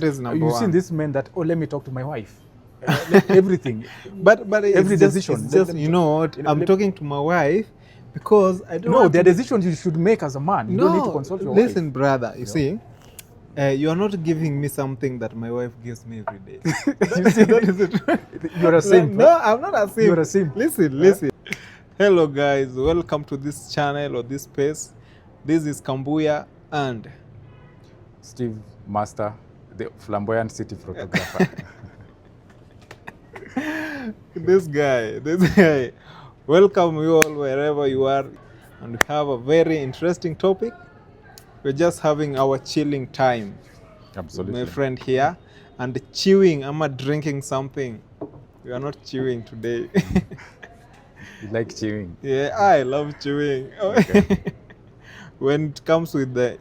That is number You've one. seen this men that, oh, let me talk to my wife. Everything. But every it's decision. It's just, you know what, I'm talking to my wife because I don't want there are to decisions you should make as a man. You don't need to consult your listen, wife. brother, you see, you are not giving me something that my wife gives me every day. You see, That is it. you're a simp. No, I'm not a simp. You're a simp. Listen. Hello, guys. Welcome to this channel or this space. This is Kambuya and Steve Master, the flamboyant city photographer. this guy. Welcome you all wherever you are, and we have a very interesting topic. We're just having our chilling time. Absolutely. With my friend here, and chewing. I'm not drinking something. We are not chewing today. You like chewing? Yeah, I love chewing. Okay. When it comes with the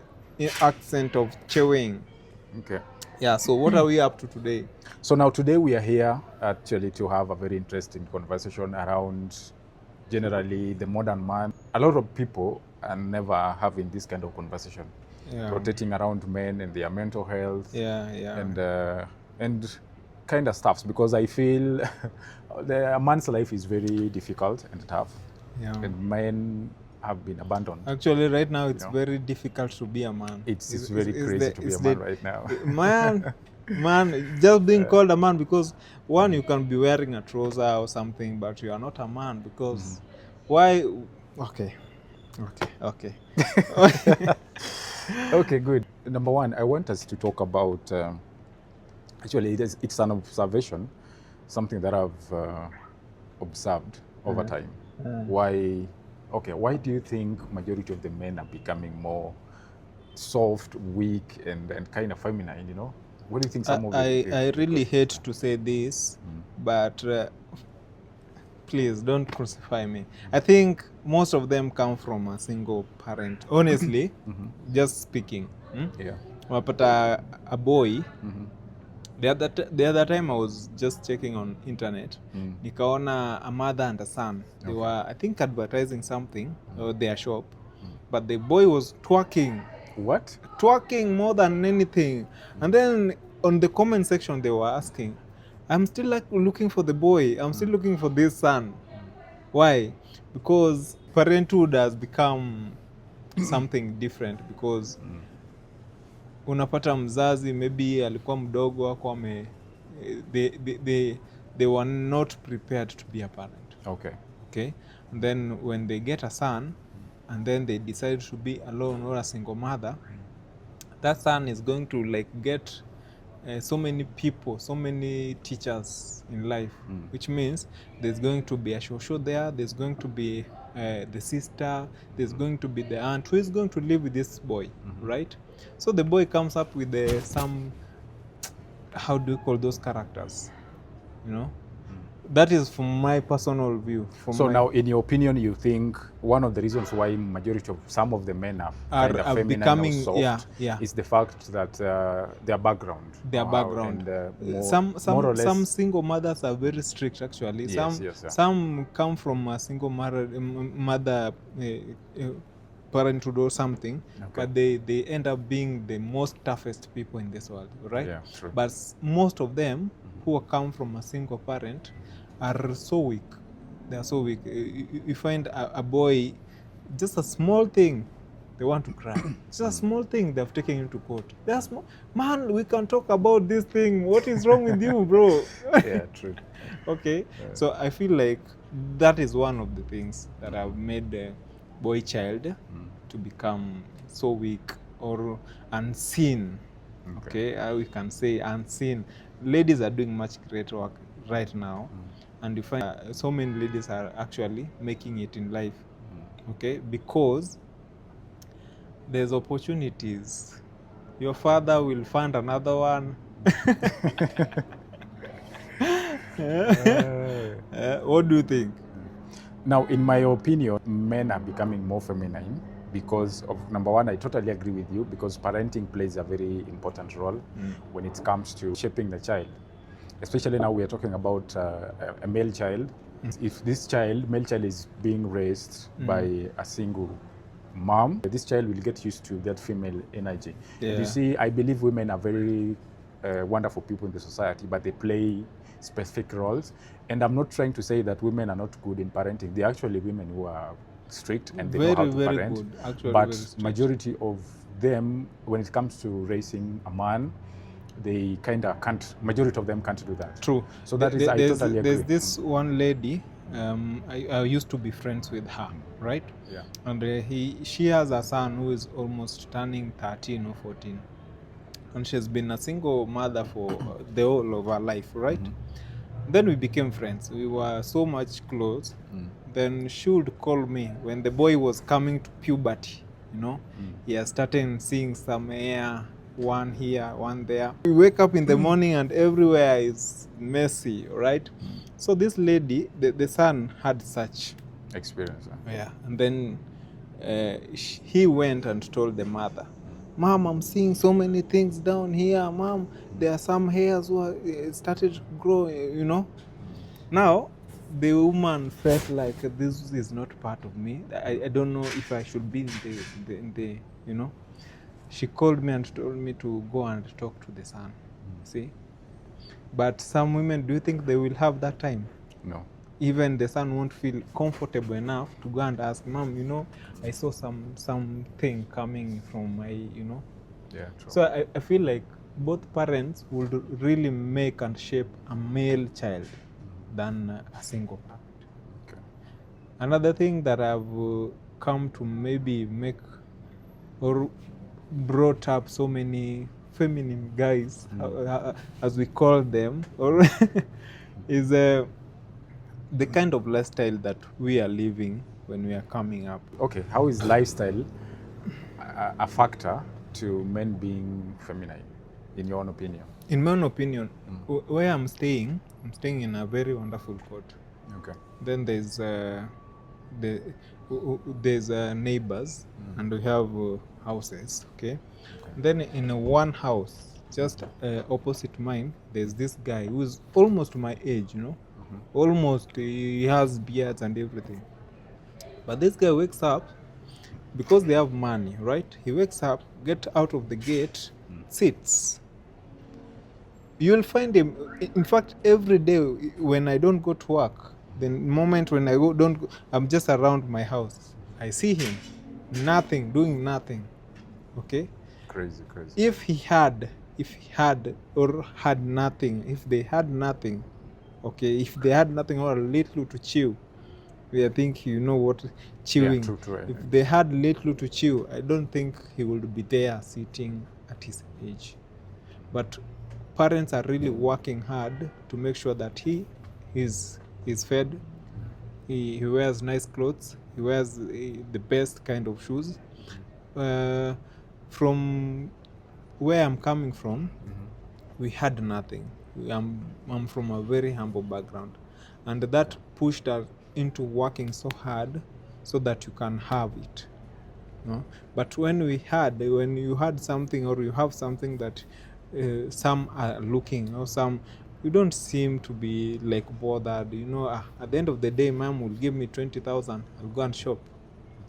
accent of chewing. Okay. Yeah, so what are we up to today? So now today we are here actually to have a very interesting conversation around generally the modern man. A lot of people are never having this kind of conversation, rotating around men and their mental health, and kind of stuffs, because I feel a man's life is very difficult and tough, and men have been abandoned. Actually, right now it's very difficult to be a man. It's very crazy to be a man right now. Man, just being called a man, because one, you can be wearing a trouser or something, but you are not a man because why? Okay. Okay, good. Number one, I want us to talk about, actually it's an observation, something that I've observed over time. Why do you think majority of the men are becoming more soft, weak, and kind of feminine, you know? What do you think some of I really hate to say this, but please don't crucify me. I think most of them come from a single parent. Honestly, just speaking. Wapata a boy. The other time I was just checking on internet. Nikaona a mother and a son. They were, I think, advertising something or their shop, but the boy was twerking. What? Twerking more than anything. And then on the comment section they were asking, I'm still looking for the boy. I'm still looking for this son. Why? Because parenthood has become something different, because unapata mzazi maybe alikuwa mdogo wako they were not prepared to be a parent. Okay. And then when they get a son and then they decide to be alone or a single mother, that son is going to get so many people, so many teachers in life, which means there's going to be a shosho there, there's going to be the sister, there's going to be the aunt who is going to live with this boy, right? So the boy comes up with some, how do you call those characters, you know? That is from my personal view. Now, in your opinion, you think one of the reasons why majority of some of the men are kind of feminine becoming or soft is the fact that their background. And some single mothers are very strict. Actually, some come from a single mother parenthood or something, but they end up being the most toughest people in this world, right? Yeah, true. But most of them who come from a single parent are so weak. They are so weak. You find a boy, just a small thing, they want to cry. Just a small thing, they've taken him to court. They're small. Man, we can talk about this thing. What is wrong with you, bro? Yeah, true. Okay. So I feel like that is one of the things that have made the boy child to become so weak or unseen. Okay, we can say unseen. Ladies are doing much great work right now, and you find so many ladies are actually making it in life, okay, because there's opportunities. Your father will find another one. What do you think? Now, in my opinion, men are becoming more feminine because of, number one, I totally agree with you, because parenting plays a very important role when it comes to shaping the child. Especially now we are talking about a male child. If this male child is being raised by a single mom, this child will get used to that female energy. Yeah. You see, I believe women are very wonderful people in the society, but they play specific roles. And I'm not trying to say that women are not good in parenting. They're actually women who are strict and they know how to parent. Good. Actually, but majority of them, when it comes to raising a man, they kind of can't, majority of them can't do that. True. So that is, I totally agree. There's this one lady, I used to be friends with her, right? Yeah. And she has a son who is almost turning 13 or 14. And she's been a single mother for the whole of her life, right? Then we became friends. We were so much close. Then she would call me when the boy was coming to puberty, you know. He has started seeing some hair, one here, one there. We wake up in the morning and everywhere is messy, right? So this lady, the son had such experience. Yeah. And then he went and told the mother, Mom, I'm seeing so many things down here. Mom, there are some hairs who are, started to grow, you know. Now, the woman felt like this is not part of me. I don't know if I should be in the you know. She called me and told me to go and talk to the son. See? But some women, do you think they will have that time? No. Even the son won't feel comfortable enough to go and ask, Mom, you know, I saw something coming from my, you know. Yeah, true. So I feel like both parents would really make and shape a male child than a single parent. Okay. Another thing that I've come to maybe make or brought up so many feminine guys, as we call them, or is the kind of lifestyle that we are living when we are coming up. Okay, how is lifestyle a factor to men being feminine, in your own opinion? In my own opinion, where I'm staying in a very wonderful court. Okay. Then there's neighbors, and we have houses. Okay. Then in one house, just opposite mine, there's this guy who's almost my age, you know. Almost, he has beards and everything. But this guy wakes up, because they have money, right? He wakes up, get out of the gate, sits. You'll find him, in fact, every day when I don't go to work, the moment when I I'm just around my house, I see him, doing nothing, okay? Crazy. If they had nothing, okay, if they had nothing or little to chew, I think you know what chewing. Yeah, true. If they had little to chew, I don't think he would be there sitting at his age. But parents are really working hard to make sure that he's fed, he wears nice clothes, he wears the best kind of shoes. From where I'm coming from, we had nothing. I'm from a very humble background, and that pushed us into working so hard so that you can have it. No? But when you had something, or you have something that some are looking, or some, you don't seem to be like bothered, you know. At the end of the day, Mom will give me 20,000, I'll go and shop.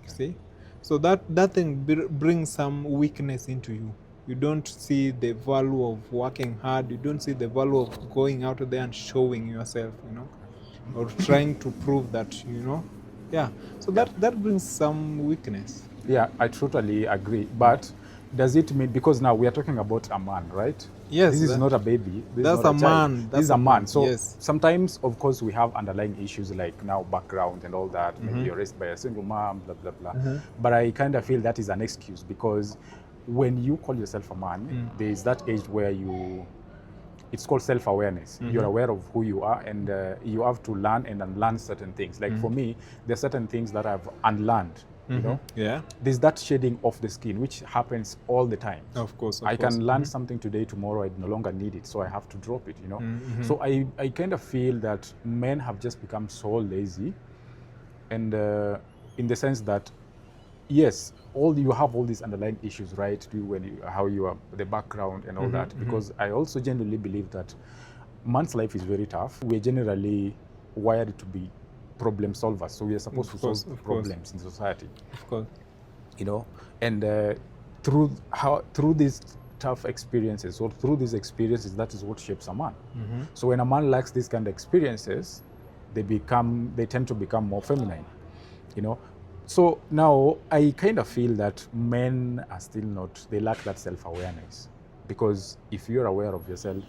See? So that thing brings some weakness into you. You don't see the value of working hard. You don't see the value of going out there and showing yourself, you know, or trying to prove that, you know. Yeah. So that brings some weakness. Yeah, I totally agree. But does it mean, because now we are talking about a man, right? Yes. This is not a baby. That's a man. This is a man. So yes. Sometimes, of course, we have underlying issues like now background and all that. Maybe you're raised by a single mom, blah, blah, blah. But I kind of feel that is an excuse, because when you call yourself a man, there is that age where it's called self-awareness. You're aware of who you are, and you have to learn and unlearn certain things. Like for me, there are certain things that I've unlearned. You know, there's that shading off the skin, which happens all the time. Of course, I can learn something today, tomorrow I no longer need it, so I have to drop it. You know, so I kind of feel that men have just become so lazy, and in the sense that, yes, you have all these underlying issues, right? How you are, the background and all that. Because I also genuinely believe that man's life is very tough. We're generally wired to be problem solvers, so we are supposed to solve problems in society. Of course. You know, and through this tough experiences. So through these experiences, that is what shapes a man. So when a man lacks these kind of experiences, they tend to become more feminine, you know. So now I kind of feel that men are still not, they lack that self-awareness, because if you're aware of yourself,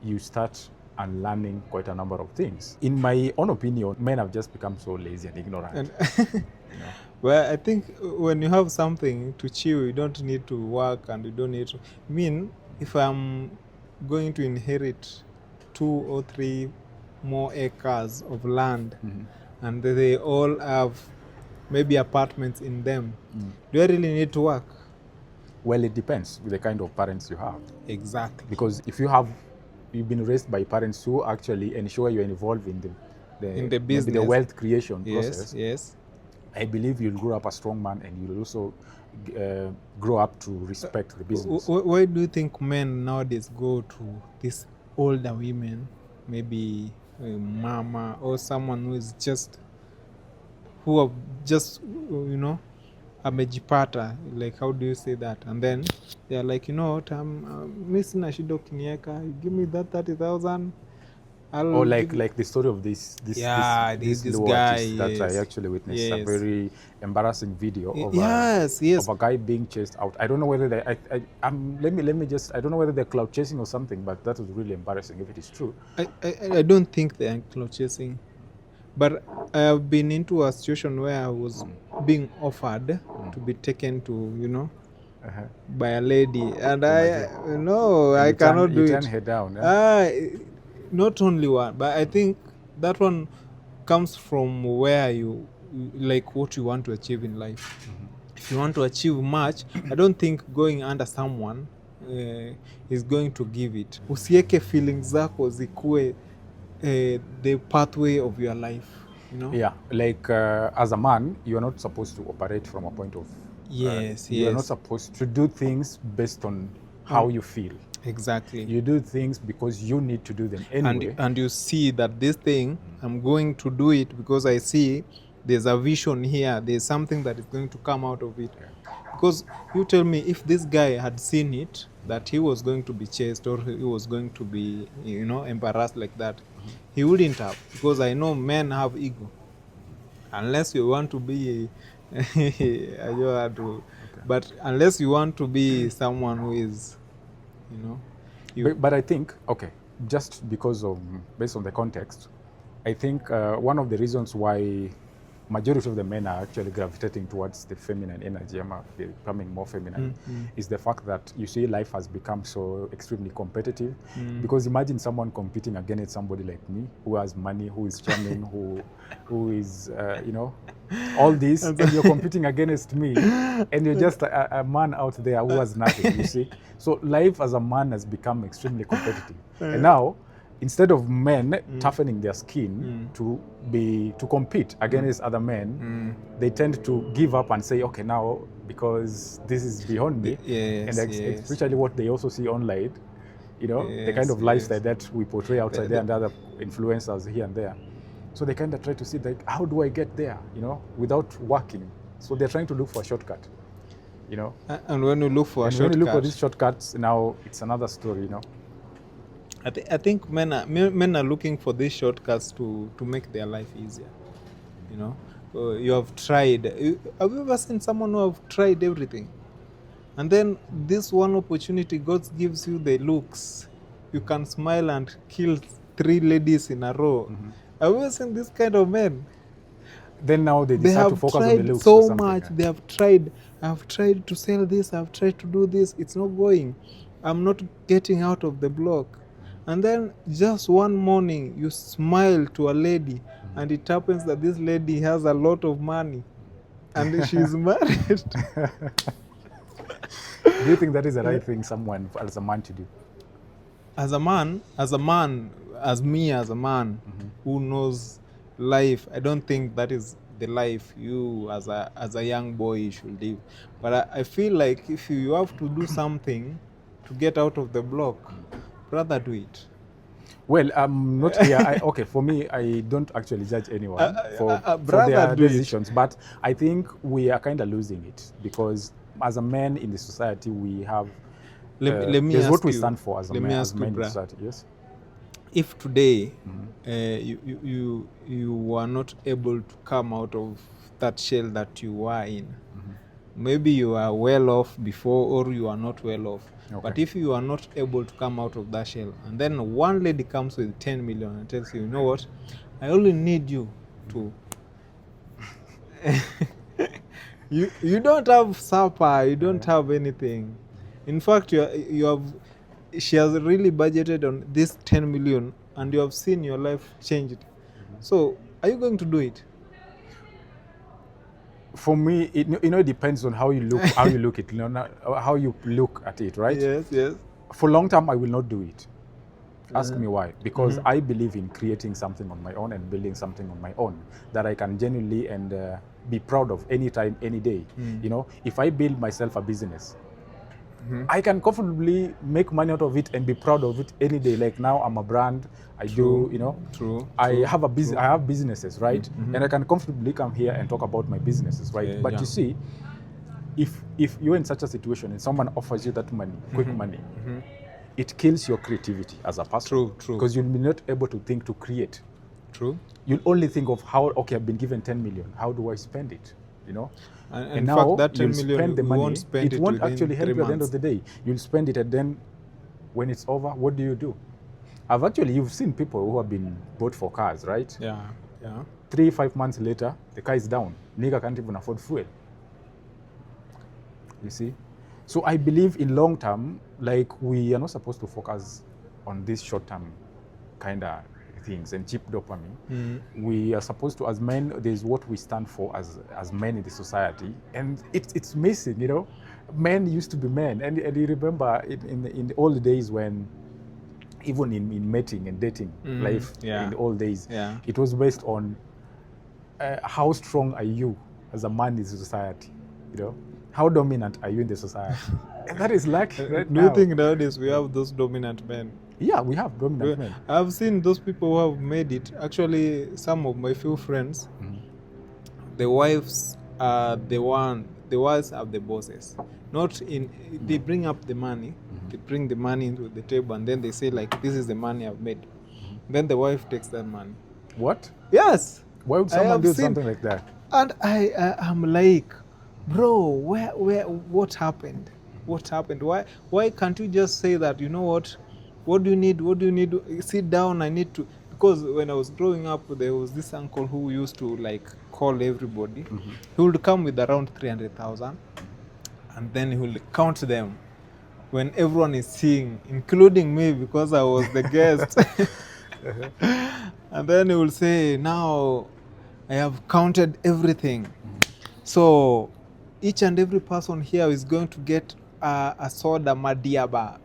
you start unlearning quite a number of things. In my own opinion, men have just become so lazy and ignorant. You know? Well, I think when you have something to chew, you don't need to work, and you don't need to. I mean, if I'm going to inherit 2 or 3 more acres of land, and they all have maybe apartments in them, do I really need to work? Well, it depends with the kind of parents you have. Exactly. Because if you've been raised by parents who actually ensure you're involved in the business, the wealth creation process, yes, I believe you'll grow up a strong man, and you'll also grow up to respect the business. Why do you think men nowadays go to these older women, maybe a mama or someone who have just, you know, amejipata, like, how do you say that? And then they're like, you know what, mi sina shida ukinieka, give me that 30,000. Or like the story of this low guy, artist that I actually witnessed. Yes. A very embarrassing video of yes. of a guy being chased out. I don't know whether let me just, I don't know whether they're cloud chasing or something, but that was really embarrassing if it is true. I don't think they're cloud chasing, but I have been into a situation where I was being offered to be taken to, you know, by a lady, and I cannot do it. You turn her down. Not only one, but I think that one comes from where you like what you want to achieve in life. If you want to achieve much, I don't think going under someone is going to give it. Usieke feelings zako zikuwe the pathway of your life, you know? Yeah, like as a man, you are not supposed to operate from a point of you are not supposed to do things based on how you feel. Exactly. You do things because you need to do them anyway. And you see that this thing, I'm going to do it because I see there's a vision here. There's something that is going to come out of it. Because you tell me, if this guy had seen it, that he was going to be chased or he was going to be, you know, embarrassed like that, he wouldn't have. Because I know men have ego. Unless you want to be but unless you want to be someone who is, you know, but I think, okay, just because of, based on the context, I think one of the reasons why majority of the men are actually gravitating towards the feminine energy, becoming more feminine, is the fact that, you see, life has become so extremely competitive. Because imagine someone competing against somebody like me, who has money, who is charming, who is, you know, all this, and you're competing against me, and you're just a man out there who has nothing, you see. So life as a man has become extremely competitive. And now, instead of men toughening their skin to compete against other men, they tend to give up and say, okay, now, because this is beyond me, and especially what they also see online, you know, the kind of lifestyle that we portray outside there and other influencers here and there. So they kind of try to see, like, how do I get there, you know, without working? So they're trying to look for a shortcut, you know. And when you look for when you look for these shortcuts, now it's another story, you know. I think men are looking for these shortcuts to make their life easier, you know. You have tried. Have you ever seen someone who have tried everything, and then this one opportunity, God gives you the looks, you can smile and kill 3 ladies in a row? Have you ever seen this kind of men? Then now they decide to focus on the looks so much. They have tried. I've tried to sell this. I've tried to do this. It's not going. I'm not getting out of the block. And then just one morning, you smile to a lady, and it happens that this lady has a lot of money, and she's married. Do you think that is the right thing someone, as a man, to do? As a man, as a man who knows life, I don't think that is the life you as a young boy should live. But I feel like if you have to do something to get out of the block, rather do it. Well, I'm not here. Okay, for me, I don't actually judge anyone for their decisions, but I think we are kind of losing it, because as a man in the society, we have Let me there's ask what we you, stand for as a let me man, ask as you, men in bruh. society. Yes. If today you were not able to come out of that shell that you were in, maybe you are well off before or you are not well off. Okay. But if you are not able to come out of that shell, and then one lady comes with 10 million and tells you, you know what, I only need you to you don't have supper, you don't have anything. In fact, you have she has really budgeted on this 10 million and you have seen your life changed. So are you going to do it? For me, it depends on how you look, how you look it, how you look at it, right? Yes. For a long time, I will not do it. Ask me why. Because I believe in creating something on my own and building something on my own that I can genuinely and be proud of anytime, any day. If I build myself a business, I can comfortably make money out of it and be proud of it any day. Like now, I'm a brand. I do, I have a business. I have businesses, right? And I can comfortably come here and talk about my businesses, right? But you see, if you're in such a situation and someone offers you that money, quick money, it kills your creativity as a person. True. Because you'll be not able to think to create. True. You'll only think of how, okay, I've been given 10 million. How do I spend it? And in now fact, that 10 you'll million, spend the money. won't spend it won't actually help you at the end months. of the day. You'll spend it, and then when it's over, what do? You've seen people who have been bought for cars, right? Yeah. 3-5 months later, the car is down. Nigga can't even afford fuel. You see? So I believe in long term, like, we are not supposed to focus on this short term kind of things and cheap dopamine. We are supposed to, as men, there's what we stand for as men in the society, and it's missing. Men used to be men, and you remember in the old days when, even in mating and dating life, in the old days, it was based on how strong are you as a man in society. How dominant are you in the society? And that is lacking right now. Do you think nowadays we have those dominant men? Yeah, we have dominant men. I've seen those people who have made it. Actually, some of my few friends, the wives are the wives are the bosses. They bring up the money, they bring the money into the table, and then they say, like, this is the money I've made. Then the wife takes that money. What? Yes. Why would someone do something like that? And I'm like, bro, what happened? What happened? Why can't you just say that, you know what? What do you need? Sit down, I need to. Because when I was growing up, there was this uncle who used to, like, call everybody. He would come with around 300,000, and then he would count them when everyone is seeing, including me, because I was the guest. And then he will say, now I have counted everything. So each and every person here is going to get a soda madiaba.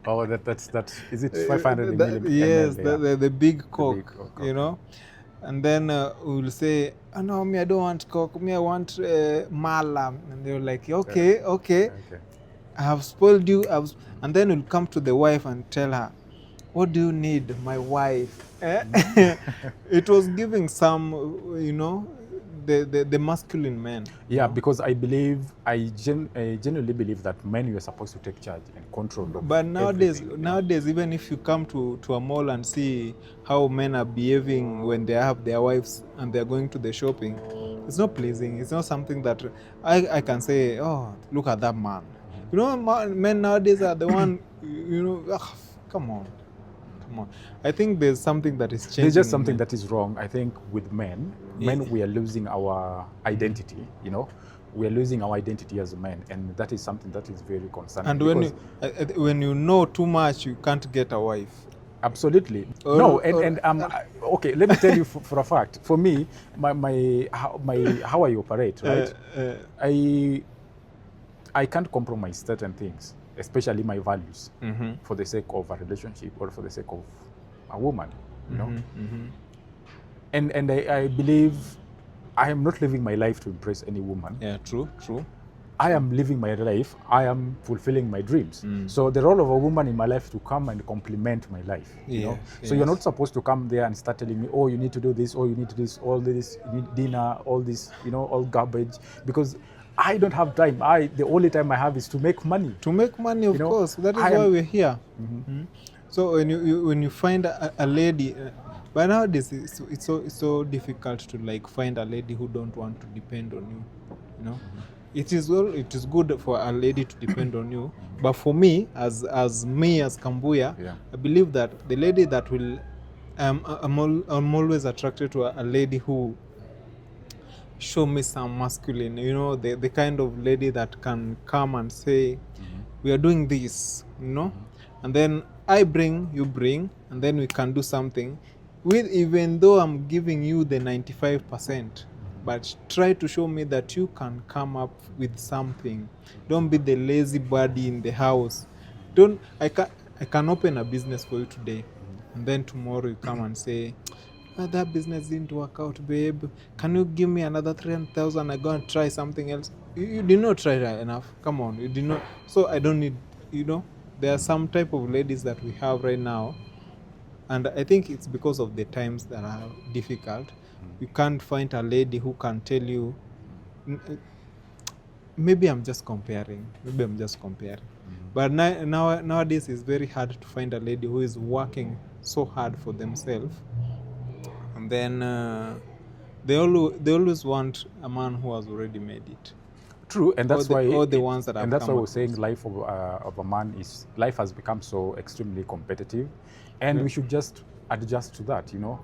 Oh, that's is it 500 million? Yes, ml, the big Coke, big Coke, you know. And then we'll say, oh no, me, I don't want Coke, me, I want Malam. And they're like, okay. I have spoiled you. And then we'll come to the wife and tell her, what do you need, my wife? It was giving some, the masculine men. Yeah, because I genuinely believe that men were supposed to take charge and control. But nowadays, even if you come to a mall and see how men are behaving when they have their wives and they're going to the shopping, it's not pleasing. It's not something that I can say, oh, look at that man. Men nowadays are the one, come on. I think there's something that is changing. There's just something that is wrong, I think, with men. We are losing our identity, We are losing our identity as men, and that is something that is very concerning. And when you know too much, you can't get a wife. Absolutely. Okay, let me tell you for a fact. For me, how I operate, right? I can't compromise certain things, especially my values, for the sake of a relationship or for the sake of a woman, And I believe I am not living my life to impress any woman. Yeah, true. I am living my life. I am fulfilling my dreams. So the role of a woman in my life is to come and complement my life. So you're not supposed to come there and start telling me, oh, you need to do this, oh, you need to do this, all this, you need dinner, all this, all garbage. Because I don't have time. The only time I have is to make money. To make money, of course. That is why we're here. So when you find a lady, but nowadays it's so difficult to like find a lady who don't want to depend on you. You know, it is good for a lady to depend on you, but for me as Kambuya, I believe that the lady that will, I'm always attracted to a lady who show me some masculine, you know, the kind of lady that can come and say, we are doing this, you know, and then I bring, you bring, and then we can do something with, even though I'm giving you the 95%, but try to show me that you can come up with something. Don't be the lazy body in the house. I can open a business for you today, and then tomorrow you come and say, that business didn't work out, babe. Can you give me another 300,000? I'm going to try something else. You did not try enough. Come on, you did not. So I don't need, you know, there are some type of ladies that we have right now, and I think it's because of the times that are difficult. You can't find a lady who can tell you, maybe I'm just comparing. But nowadays it's very hard to find a lady who is working so hard for themselves. And then they always want a man who has already made it. True, and that's why all the ones that have and that's come why we're saying life of a man life has become so extremely competitive, and we should just adjust to that, you know.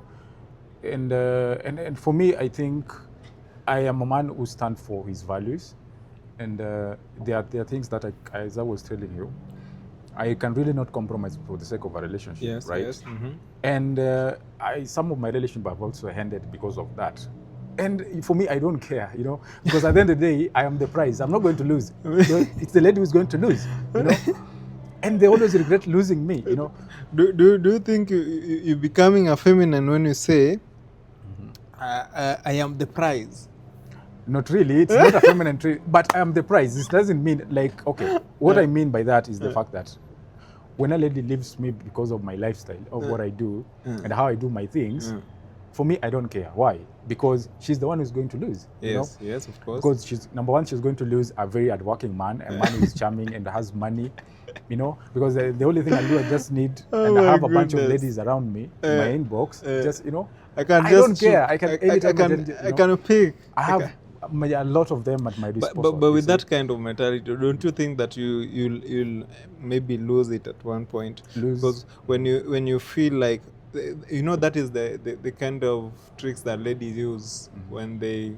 And for me, I think I am a man who stands for his values, and there are things that as I was telling you, I can really not compromise for the sake of a relationship, right? Yes. And some of my relationships have also ended because of that. And for me, I don't care, you know, because at the end of the day, I am the prize. I'm not going to lose. It's the lady who's going to lose, you know. And they always regret losing me, you know. Do you think you're becoming a feminine when you say, I am the prize? Not really. It's not a feminine trait, but I am the prize. This doesn't mean like, okay, what I mean by that is the fact that when a lady leaves me because of my lifestyle, of what I do and how I do my things, for me, I don't care. Why? Because she's the one who's going to lose. Yes, you know? Yes, of course. Because she's going to lose a very hardworking man, a man who is charming and has money, you know. Because the only thing I do, I just need, and I have a bunch of ladies around me in my inbox. Just, you know, I don't care. I can pick. I have a lot of them at my disposal. But with that kind of mentality, don't you think that you'll maybe lose it at one point? Because when you feel like, you know, that is the kind of tricks that ladies use when they,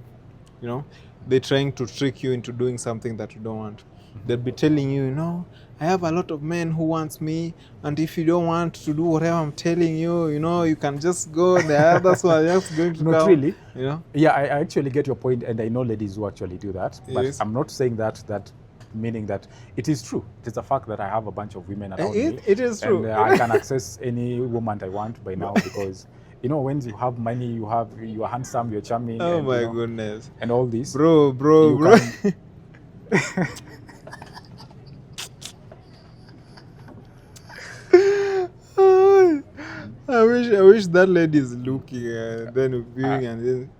you know, they're trying to trick you into doing something that you don't want. They'll be telling you, you know, I have a lot of men who wants me, and if you don't want to do whatever I'm telling you, you know, you can just go. The others are just going to Not come. really. You know? Yeah, I actually get your point, and I know ladies who actually do that. But Yes. I'm not saying that meaning that it is true. It is a fact that I have a bunch of women around me. It is true. And I can access any woman I want by now because, you know, when you have money, you are handsome, you're charming. Oh and, my you know, goodness. And all this. Bro. I wish that lady is looking then viewing and then.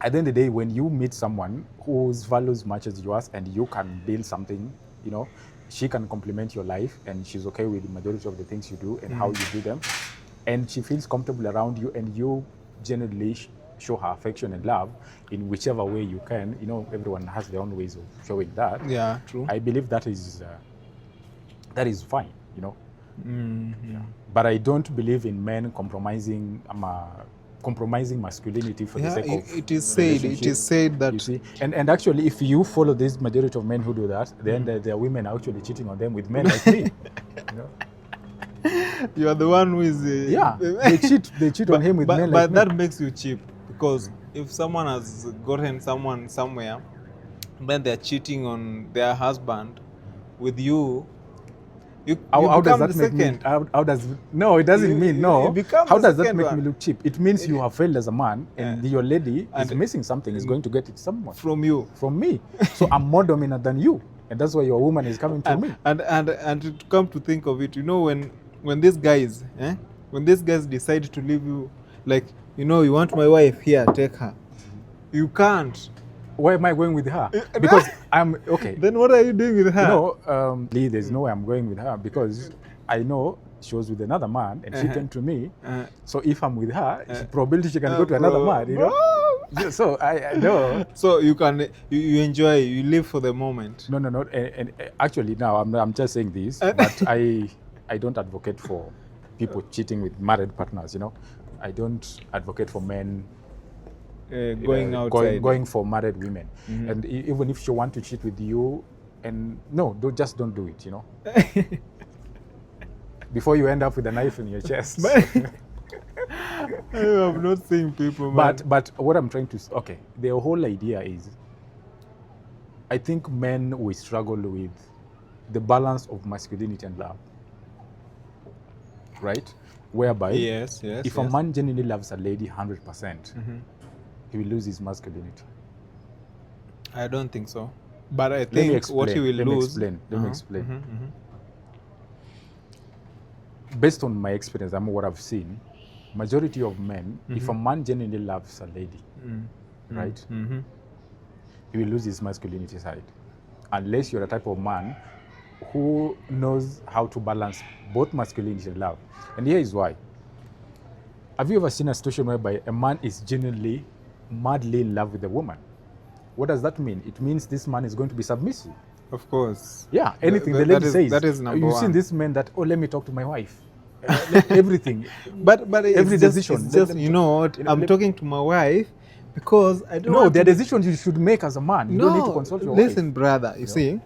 At the end of the day, when you meet someone whose values matches yours and you can build something, you know, she can complement your life and she's okay with the majority of the things you do and how you do them, and she feels comfortable around you, and you generally show her affection and love in whichever way you can. You know, everyone has their own ways of showing that. Yeah, true. I believe that is fine, you know. Yeah. But I don't believe in men compromising masculinity for the sake of it is said that, you see, and actually, if you follow this majority of men who do that, then there are women actually cheating on them with men like me. You know? You are the one who is they cheat on him with men like me. But that makes you cheap, because if someone has gotten someone somewhere, then they're cheating on their husband with you. How does that make me? How does no? It doesn't mean no. How does that make me look cheap? It means you have failed as a man, and your lady is missing something. Is going to get it somewhere from you, from me. So I'm more dominant than you, and that's why your woman is coming to me. And to come to think of it, you know, when these guys, decide to leave you, like, you know, you want my wife here, take her. You can't. Why am I going with her? Because I'm okay. Then what are you doing with her? You know, Lee, there's no way I'm going with her because I know she was with another man and she came to me. So if I'm with her, probability she can go to another man, you know? Yeah, so I know. So you can you enjoy, you live for the moment. No. And actually now I'm just saying this, but I don't advocate for people cheating with married partners, you know? I don't advocate for men going outside. Going for married women. And even if she want to cheat with you, and no, just don't do it, you know? Before you end up with a knife in your chest. I'm not saying people, but what I'm trying to, okay, the whole idea is, I think men, we struggle with the balance of masculinity and love, right? Whereby, if a man genuinely loves a lady 100%, he will lose his masculinity. I don't think so. But I think what he will lose... Let me explain. Based on my experience and what I've seen, majority of men, if a man genuinely loves a lady, right, he will lose his masculinity side. Unless you're a type of man who knows how to balance both masculinity and love. And here is why. Have you ever seen a situation whereby a man is genuinely, madly in love with a woman? What does that mean? It means this man is going to be submissive. Of course. Yeah, anything the lady says. That is number one. You've seen this man that, oh, let me talk to my wife. Everything. But every decision. It's just, you know what, I'm talking to my wife because I don't know. No, there are decisions you should make as a man. You don't need to consult your wife. Listen, brother, you see,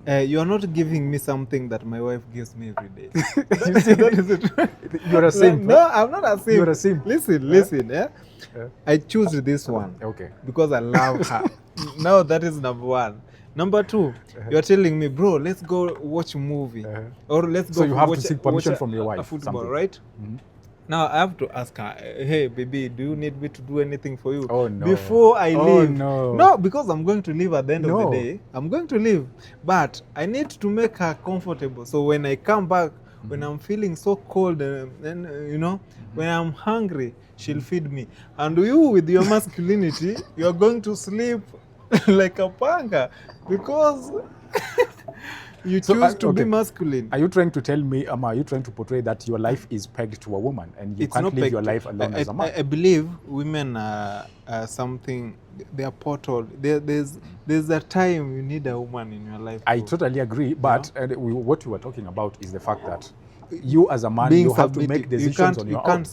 you are not giving me something that my wife gives me every day. That is it. You're a simp. No, I'm not a simp. You're a simp. Listen, I choose this one because I love her. Now that is number one. Number two, you're telling me, bro, let's go watch a movie. Or let's go so you have to seek permission from your wife. A football, right? Now I have to ask her, hey, baby, do you need me to do anything for you? Oh, no. Before I leave. No, because I'm going to leave at the end of the day. I'm going to leave. But I need to make her comfortable. So when I come back, when I'm feeling so cold and you know, when I'm hungry, she'll feed me. And you, with your masculinity, you're going to sleep like a panga because you choose to be masculine. Are you trying to tell me, are you trying to portray that your life is pegged to a woman and you can't live your life alone as a man? I believe women are something, they are portal. There's a time you need a woman in your life. I totally agree, but what you were talking about is the fact that you as a man, you have to make decisions on your own.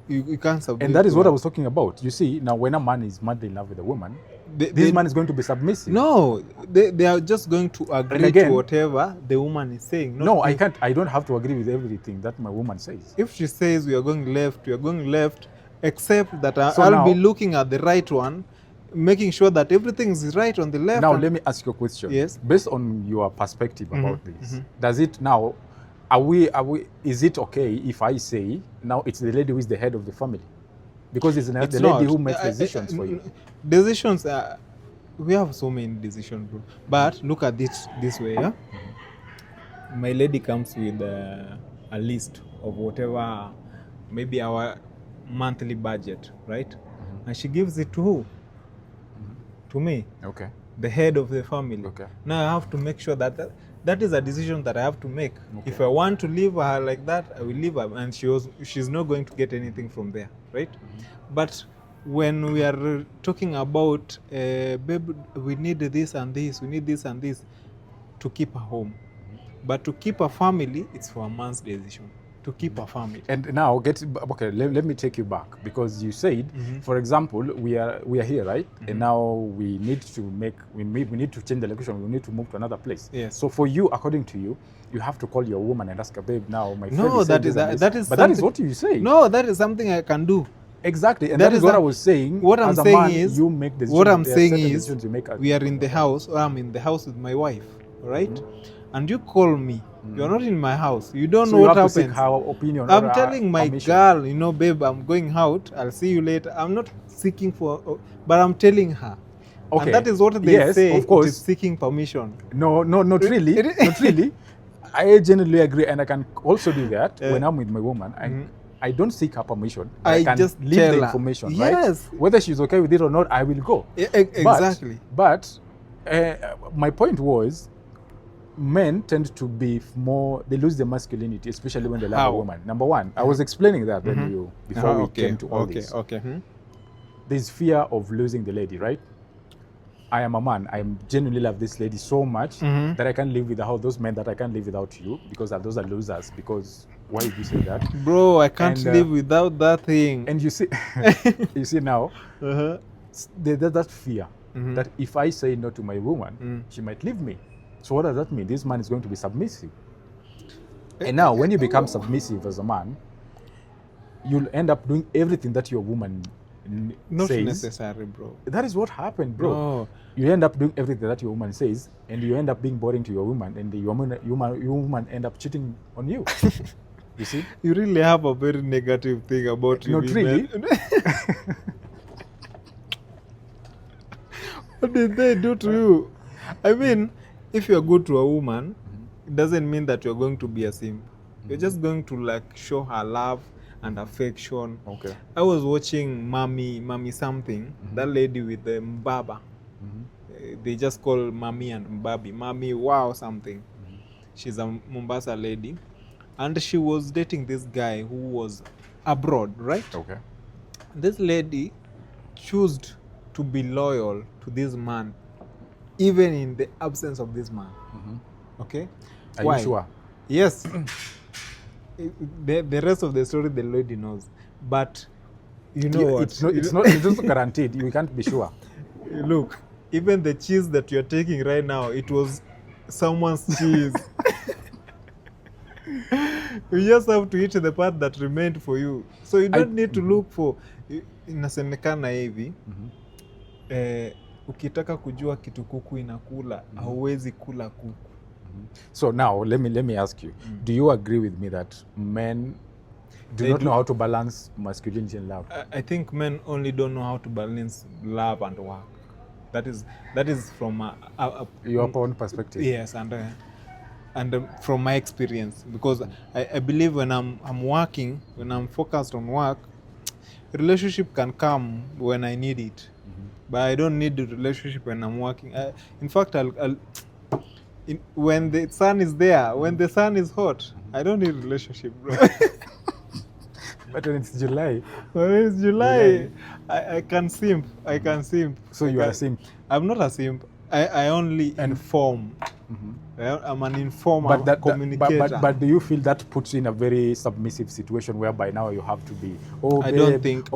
You can't submit. And that is what I was talking about. You see, now when a man is madly in love with a woman, this man is going to be submissive. No, they are just going to agree to whatever the woman is saying. No, I can't. I don't have to agree with everything that my woman says. If she says we are going left, we are going left, except that I'll be looking at the right one, making sure that everything is right on the left. Now, let me ask you a question. Yes. Based on your perspective about this, does it now, is it okay if I say now it's the lady who is the head of the family? Because it's the lady who makes decisions for you. Decisions, we have so many decisions, bro. But look at this way, yeah? My lady comes with a list of whatever, maybe our monthly budget, right? And she gives it to who? To me. Okay. The head of the family. Okay. Now I have to make sure that is a decision that I have to make. Okay. If I want to leave her like that, I will leave her, and she's not going to get anything from there, right? But when we are talking about, babe, we need this and this, we need this and this to keep her home. But to keep a family, it's for a man's decision. To keep a family. And now let me take you back, because you said, for example, we are here, right? And now we need to change the location. We need to move to another place. Yes. So for you, according to you, you have to call your woman and ask her, babe, now my friend is that is what you say. No, that is something I can do. Exactly, and that is what I was saying. What I'm saying is, you make decisions. What I'm saying is, we are in the house, or I'm in the house with my wife, right? And you call me. You're not in my house. You don't know what happens. So you have to seek her opinion. I'm telling my girl, you know, babe, I'm going out. I'll see you later. I'm not seeking for, but I'm telling her. Okay. And that is what they say. Of course, it is seeking permission. No, not really. Not really. I genuinely agree, and I can also do that when I'm with my woman. I don't seek her permission. But I can just leave tell the her. information, Yes. right? Whether she's okay with it or not, I will go. Exactly. But my point was, men tend to be more, they lose their masculinity, especially when they love How? a woman. Number one, I was explaining that before we came to all this. Okay. There's fear of losing the lady, right? I am a man. I genuinely love this lady so much that I can't live without those men that I can't live without you, because those are losers. Because why did you say that? Bro, I can't live without that thing. And you see, you see now, there's that fear that if I say no to my woman, she might leave me. So what does that mean? This man is going to be submissive. And now when you become submissive as a man, you'll end up doing everything that your woman Not says. necessary, bro. That is what happened, bro. No. You end up doing everything that your woman says, and you end up being boring to your woman, and your woman end up cheating on you. You see? You really have a very negative thing about you. Not really. What did they do to you? I mean, if you're good to a woman, it doesn't mean that you're going to be a simp. You're just going to like show her love and affection. Okay. I was watching Mommy something, that lady with the Mbaba. They just call Mommy and Mbabi. Mommy wow something. She's a Mombasa lady. And she was dating this guy who was abroad, right? Okay. This lady chose to be loyal to this man, even in the absence of this man. Okay? Are Why? you sure? Yes. The rest of the story the lady knows. But you know what? It's not guaranteed. You can't be sure. Look, even the cheese that you're taking right now, it was someone's cheese. You just have to eat the part that remained for you. So you don't need to look for. Inasemekana hivi, ukitaka kujua kitu kuku inakula, hauwezi kula kuku. So now let me ask you, do you agree with me that men do not know how to balance masculinity and love? I think men only don't know how to balance love and work. That is from your own perspective. Yes, and from my experience, because I believe when I'm working, when I'm focused on work, relationship can come when I need it, but I don't need the relationship when I'm working. In fact, when the sun is there, when the sun is hot, I don't need relationship, bro. But when it's July, I can simp. So you are a simp. I'm not a simp. I only inform. I'm an informer, communicator. But do you feel that puts you in a very submissive situation whereby now you have to be, I don't think.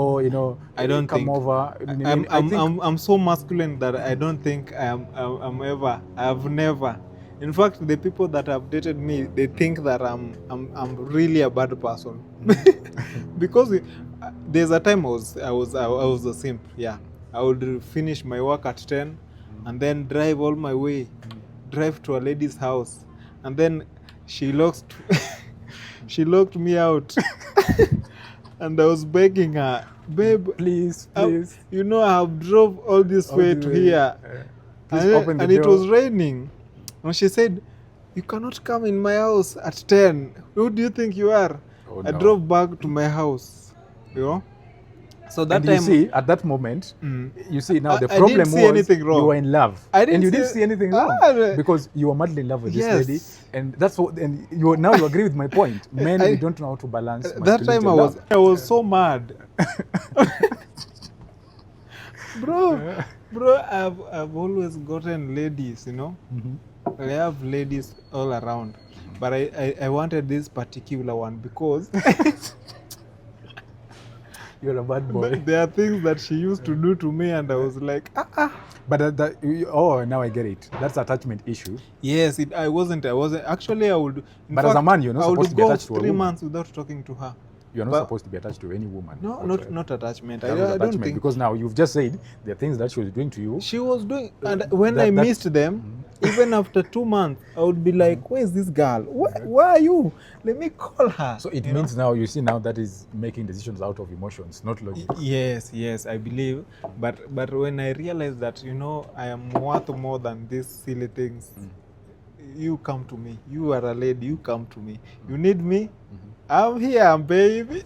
I don't come over. I'm so masculine that I don't think I've never. In fact, the people that have dated me, they think that I'm really a bad person. Because there's a time I was a simp. Yeah, I would finish my work at 10 and then drive all my way, drive to a lady's house, and then she locked me out. And I was begging her, babe, please. I have drove all this way to here, and it was raining. And she said, you cannot come in my house at 10. Who do you think you are? Oh, I drove back to my house, So that time, you see, at that moment, you see now the problem was anything wrong. You were in love, and you didn't see anything wrong because you were madly in love with this lady, and that's what. And you agree with my point. Men, we don't know how to balance. That time I was so mad, bro. I've always gotten ladies, I have ladies all around, but I wanted this particular one because you're a bad boy. There are things that she used to do to me, and I was like, But now I get it. That's attachment issue. Yes, I wasn't. Actually, I would. But as a man, you're not supposed to be attached to a woman. 3 months without talking to her. You're not supposed to be attached to any woman. No, not attachment. I don't think, because now you've just said the things that she was doing to you. She was doing, and when I missed them, even after 2 months, I would be like, "Where is this girl? Where are you? Let me call her." So it means now you see now that is making decisions out of emotions, not logic. Yes, I believe. But when I realized that I am worth more than these silly things, you come to me. You are a lady. You come to me. You need me. I'm here, baby.